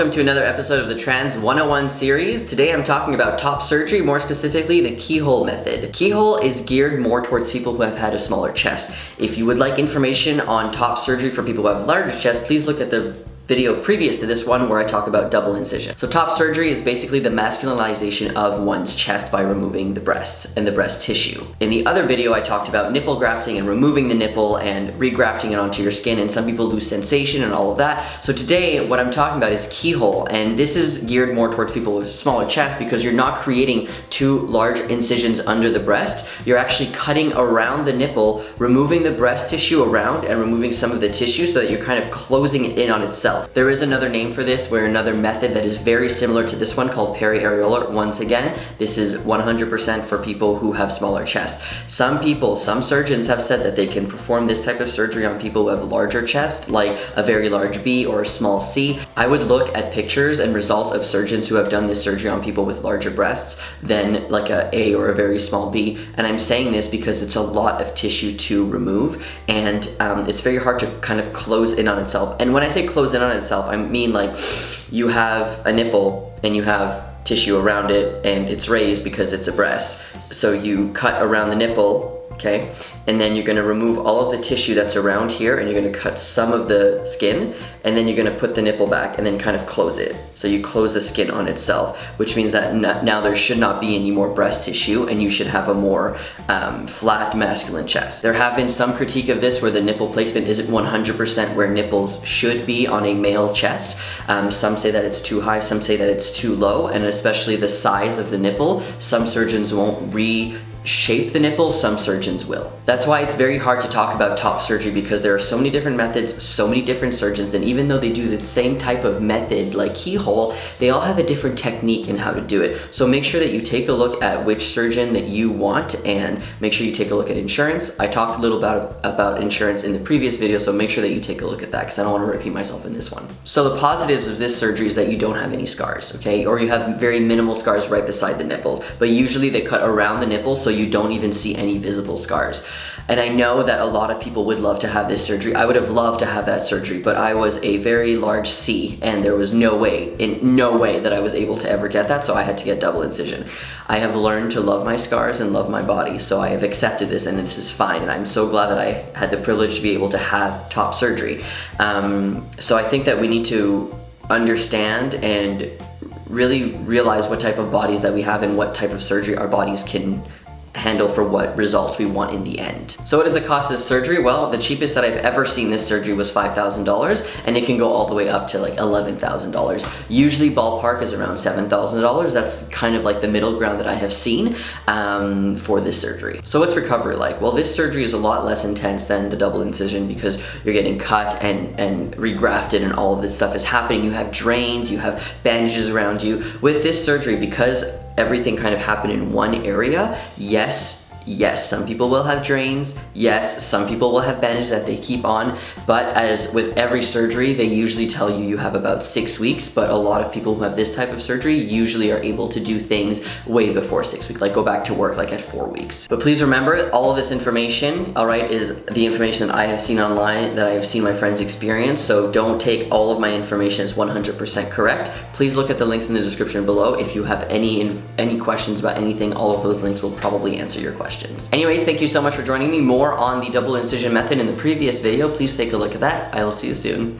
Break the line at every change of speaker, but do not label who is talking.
welcome to another episode of the Trans 101 series. Today I'm talking about top surgery, more specifically the keyhole method. Keyhole is geared more towards people who have had a smaller chest. If you would like information on top surgery for people who have larger chests, please look at the video previous to this one where I talk about double incision. So top surgery is basically the masculinization of one's chest by removing the breasts and the breast tissue. In the other video I talked about nipple grafting and removing the nipple and regrafting it onto your skin, and some people lose sensation and all of that. So today what I'm talking about is keyhole, and this is geared more towards people with smaller chests because you're not creating two large incisions under the breast. You're actually cutting around the nipple, removing the breast tissue around and removing some of the tissue so that you're kind of closing it in on itself. There is another name for this, where another method that is very similar to this one called Periareolar. Once again, this is 100% for people who have smaller chests. Some surgeons have said that they can perform this type of surgery on people who have larger chest, like a very large B or a small C. I would look at pictures and results of surgeons who have done this surgery on people with larger breasts than like a A or a very small B. And I'm saying this because it's a lot of tissue to remove, and it's very hard to kind of close in on itself. And when I say close in on itself, I mean like you have a nipple and you have tissue around it and it's raised because it's a breast. So you cut around the nipple, okay? And then you're gonna remove all of the tissue that's around here, and you're gonna cut some of the skin, and then you're gonna put the nipple back and then kind of close it. So you close the skin on itself, which means that now there should not be any more breast tissue, and you should have a more flat masculine chest. There have been some critique of this where the nipple placement isn't 100% where nipples should be on a male chest. Some say that it's too high, some say that it's too low, and especially the size of the nipple. Some surgeons won't reshape the nipple, some surgeons will. That's why it's very hard to talk about top surgery, because there are so many different methods, so many different surgeons, and even though they do the same type of method like keyhole, they all have a different technique in how to do it. So make sure that you take a look at which surgeon that you want, and make sure you take a look at insurance. I talked a little about insurance in the previous video, so make sure that you take a look at that because I don't want to repeat myself in this one. So the positives of this surgery is that you don't have any scars, okay? Or you have very minimal scars right beside the nipple, but usually they cut around the nipple so you don't even see any visible scars. And I know that a lot of people would love to have this surgery. I would have loved to have that surgery, but I was a very large C, and there was no way that I was able to ever get that, so I had to get double incision. I have learned to love my scars and love my body, so I have accepted this, and this is fine, and I'm so glad that I had the privilege to be able to have top surgery. So I think that we need to understand and really realize what type of bodies that we have and what type of surgery our bodies can handle for what results we want in the end. So what is the cost of this surgery? Well, the cheapest that I've ever seen this surgery was $5,000, and it can go all the way up to like $11,000. Usually ballpark is around $7,000. That's kind of like the middle ground that I have seen for this surgery. So what's recovery like? Well, this surgery is a lot less intense than the double incision because you're getting cut and regrafted, and all of this stuff is happening. You have drains, you have bandages around you. With this surgery, because everything kind of happened in one area, yes, some people will have drains, yes, some people will have bandages that they keep on, but as with every surgery, they usually tell you have about 6 weeks, but a lot of people who have this type of surgery usually are able to do things way before 6 weeks, like go back to work like at 4 weeks. But please remember, all of this information, all right, is the information that I have seen online, that I have seen my friends experience, so don't take all of my information as 100% correct. Please look at the links in the description below. If you have any questions about anything, all of those links will probably answer your questions. Anyways, thank you so much for joining me. More on the double incision method in the previous video. Please take a look at that. I will see you soon.